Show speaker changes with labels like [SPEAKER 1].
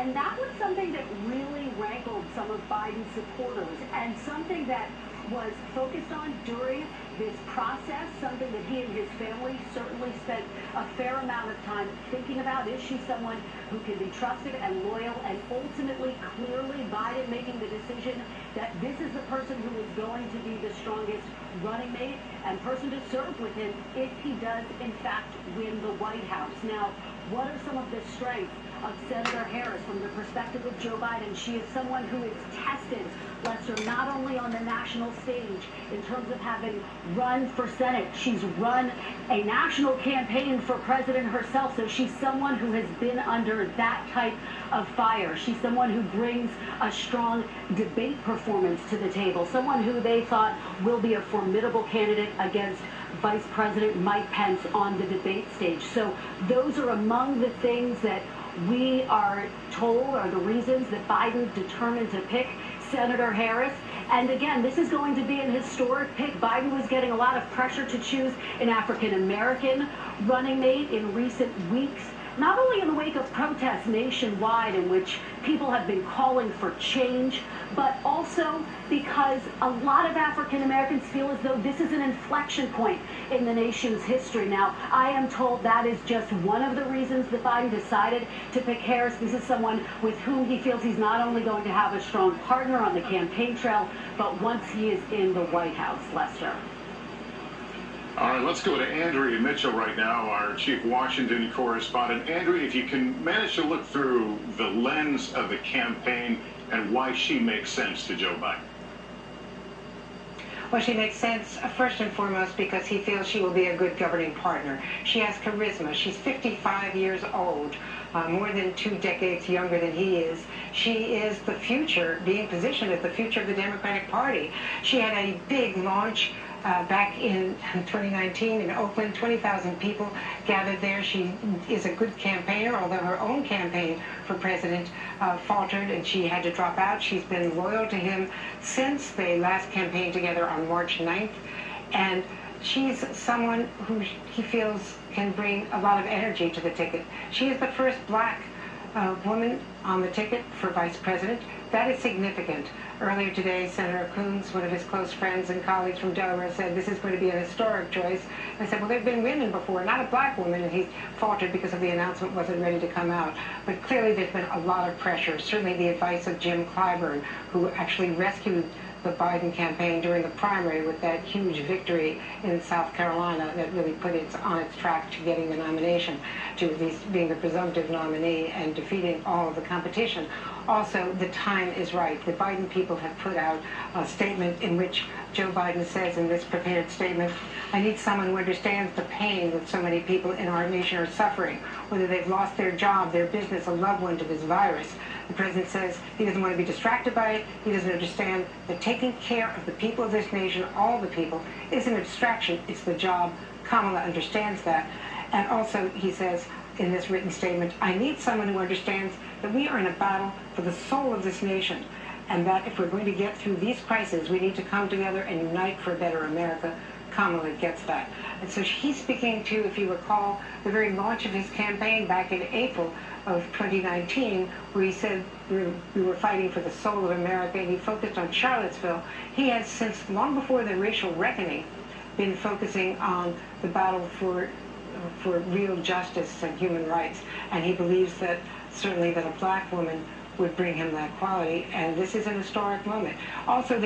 [SPEAKER 1] And that was something that really rankled some of Biden's supporters, and something that was focused on during this process, something that he and his family certainly spent a fair amount of time thinking about. Is she someone who can be trusted and loyal? And ultimately, clearly, Biden making the decision that this is the person who is going to be the strongest running mate and person to serve with him if he does, in fact, win the White House. Now, what are some of the strengths of Senator Harris from the perspective of Joe Biden? She is someone who is tested, Lester, not only on the national stage in terms of having run for Senate. She's run a national campaign for president herself, so she's someone who has been under that type of fire. She's someone who brings a strong debate performance to the table, someone who they thought will be a formidable candidate against Vice President Mike Pence on the debate stage. So those are among the things that we are told are the reasons that Biden determined to pick Senator Harris. And again, this is going to be an historic pick. Biden was getting a lot of pressure to choose an African-American running mate in recent weeks, not only in the wake of protests nationwide in which people have been calling for change, but also because a lot of African Americans feel as though this is an inflection point in the nation's history. Now, I am told that is just one of the reasons that Biden decided to pick Harris. This is someone with whom he feels he's not only going to have a strong partner on the campaign trail, but once he is in the White House. Lester.
[SPEAKER 2] All right, let's go to Andrea Mitchell right now, our chief Washington correspondent. Andrea, if you can manage to look through the lens of the campaign and why she makes sense to Joe Biden.
[SPEAKER 3] Well, she makes sense, first and foremost, because he feels she will be a good governing partner. She has charisma. She's 55 years old, more than 2 decades younger than he is. She is the future, being positioned as the future of the Democratic Party. She had a big launch back in 2019 in Oakland. 20,000 people gathered there. She is a good campaigner, although her own campaign for president faltered and she had to drop out. She's been loyal to him since they last campaigned together on March 9th. And she's someone who he feels can bring a lot of energy to the ticket. She is the first black woman on the ticket for vice president. That is significant. Earlier today, Senator Coons, one of his close friends and colleagues from Delaware, said this is going to be an historic choice. I said, well, there have been women before, not a black woman, and he faltered because of the announcement wasn't ready to come out. But clearly there's been a lot of pressure, certainly the advice of Jim Clyburn, who actually rescued the Biden campaign during the primary with that huge victory in South Carolina that really put it on its track to getting the nomination, to at least being the presumptive nominee and defeating all of the competition. Also, the time is right. The Biden people have put out a statement in which Joe Biden says in this prepared statement, I need someone who understands the pain that so many people in our nation are suffering, whether they've lost their job, their business, a loved one to this virus. The president says he doesn't want to be distracted by it. He doesn't understand that taking care of the people of this nation, all the people, isn't a distraction. It's the job. Kamala understands that. And also, he says in this written statement, I need someone who understands that we are in a battle for the soul of this nation, and that if we're going to get through these crises, we need to come together and unite for a better America. Kamala gets that. And so he's speaking to, if you recall, the very launch of his campaign back in April of 2019, where he said we were fighting for the soul of America, and he focused on Charlottesville. He has, since long before the racial reckoning, been focusing on the battle for real justice and human rights. And he believes that certainly that a black woman would bring him that quality, and this is an historic moment. Also,